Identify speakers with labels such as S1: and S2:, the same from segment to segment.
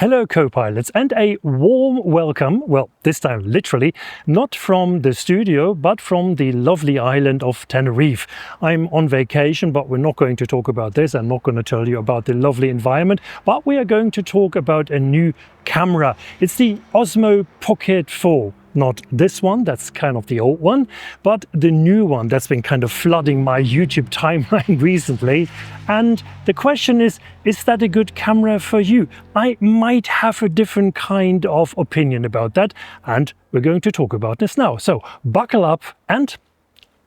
S1: Hello co-pilots, and a warm welcome, well this time literally, not from the studio but from the lovely island of Tenerife. I'm on vacation, but we're not going to talk about this. I'm not going to tell you about the lovely environment, but we are going to talk about a new camera. It's the Osmo Pocket 4. Not this one, that's kind of the old one, but the new one that's been kind of flooding my YouTube timeline recently. And the question is that a good camera for you? I might have a different kind of opinion about that, and we're going to talk about this now. So buckle up and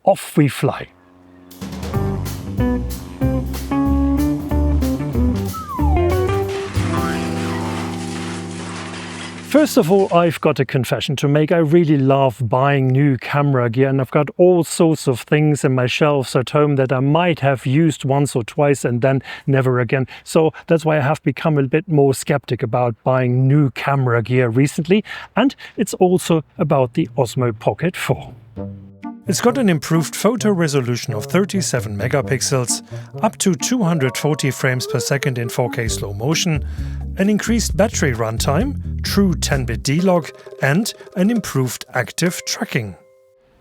S1: off we fly. First of all, I've got a confession to make. I really love buying new camera gear, and I've got all sorts of things in my shelves at home that I might have used once or twice and then never again. So that's why I have become a bit more skeptic about buying new camera gear recently. And it's also about the Osmo Pocket 4. It's got an improved photo resolution of 37 megapixels, up to 240 frames per second in 4K slow motion, an increased battery runtime, true 10-bit D-Log, and an improved active tracking.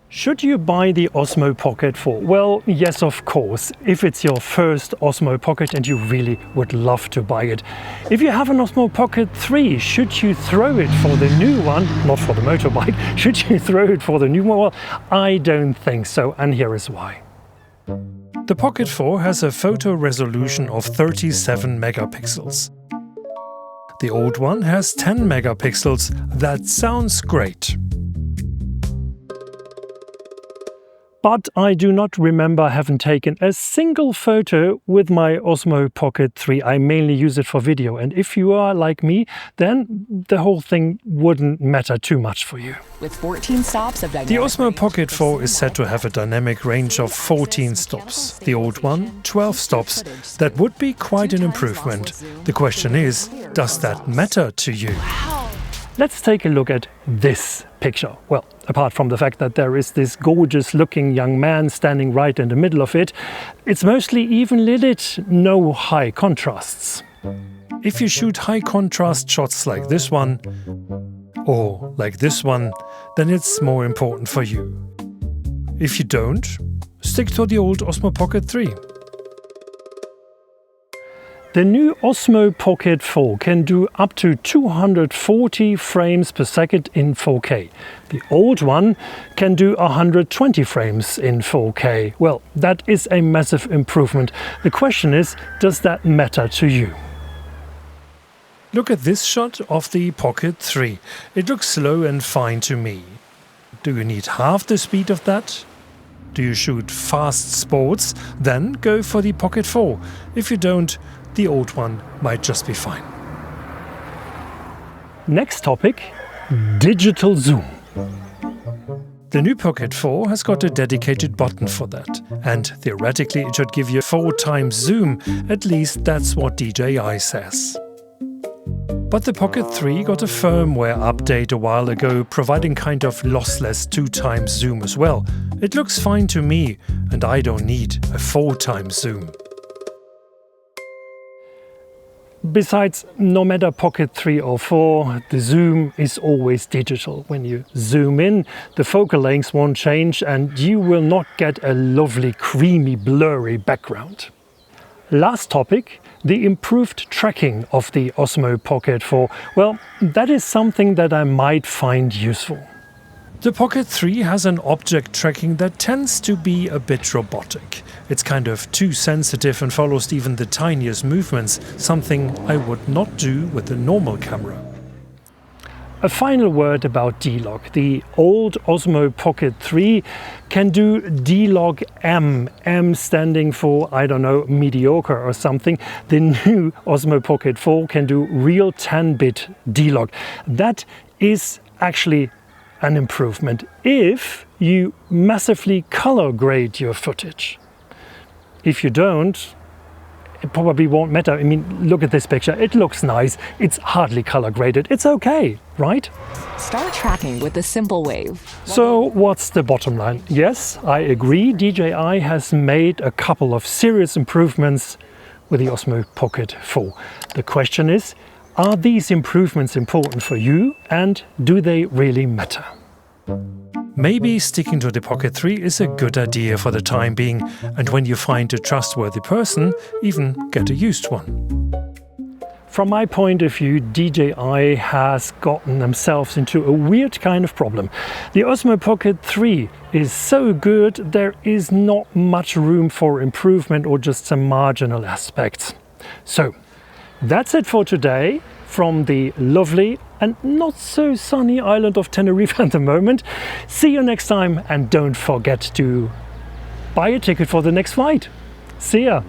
S1: Should you buy the Osmo Pocket 4? Well, yes, of course, if it's your first Osmo Pocket and you really would love to buy it. If you have an Osmo Pocket 3, should you throw it for the new one? Not for the motorbike. Should you throw it for the new one? Well, I don't think so, and here is why. The Pocket 4 has a photo resolution of 37 megapixels. The old one has 10 megapixels. That sounds great. But I do not remember having taken a single photo with my Osmo Pocket 3. I mainly use it for video, and if you are like me, then the whole thing wouldn't matter too much for you.
S2: With 14 stops of dynamic
S1: the Osmo
S2: range,
S1: Pocket 4 is said to have a dynamic range of 14 stops. The old one, 12 stops. That would be quite an improvement. The question is, does that matter to you? Let's take a look at this picture. Well, apart from the fact that there is this gorgeous looking young man standing right in the middle of it, it's mostly even lit, no high contrasts. If you shoot high contrast shots like this one, or like this one, then it's more important for you. If you don't, stick to the old Osmo Pocket 3. The new Osmo Pocket 4 can do up to 240 frames per second in 4K. The old one can do 120 frames in 4K. Well, that is a massive improvement. The question is, does that matter to you? Look at this shot of the Pocket 3. It looks slow and fine to me. Do you need half the speed of that? Do you shoot fast sports? Then go for the Pocket 4. If you don't, the old one might just be fine. Next topic, digital zoom. The new Pocket 4 has got a dedicated button for that, and theoretically it should give you 4 times zoom, at least that's what DJI says. But the Pocket 3 got a firmware update a while ago, providing kind of lossless 2 times zoom as well. It looks fine to me, and I don't need a 4 times zoom. Besides, no matter Pocket 3 or 4, the zoom is always digital. When you zoom in, the focal lengths won't change and you will not get a lovely, creamy, blurry background. Last topic, the improved tracking of the Osmo Pocket 4. Well, that is something that I might find useful. The Pocket 3 has an object tracking that tends to be a bit robotic. It's kind of too sensitive and follows even the tiniest movements, something I would not do with a normal camera. A final word about D-Log. The old Osmo Pocket 3 can do D-Log M, M standing for, I don't know, mediocre or something. The new Osmo Pocket 4 can do real 10-bit D-Log. That is actually an improvement if you massively color grade your footage. If you don't, it probably won't matter. I mean, look at this picture. It looks nice. It's hardly color graded. It's okay, right?
S2: Start tracking with the simple wave.
S1: So what's the bottom line? Yes, I agree. DJI has made a couple of serious improvements with the Osmo Pocket 4. The question is, Are these improvements important for you, and do they really matter? Maybe sticking to the Pocket 3 is a good idea for the time being, and when you find a trustworthy person, even get a used one. From my point of view, DJI has gotten themselves into a weird kind of problem. The Osmo Pocket 3 is so good, there is not much room for improvement or just some marginal aspects. So, that's it for today from the lovely and not so sunny island of Tenerife at the moment. See you next time, and don't forget to buy a ticket for the next flight. See ya!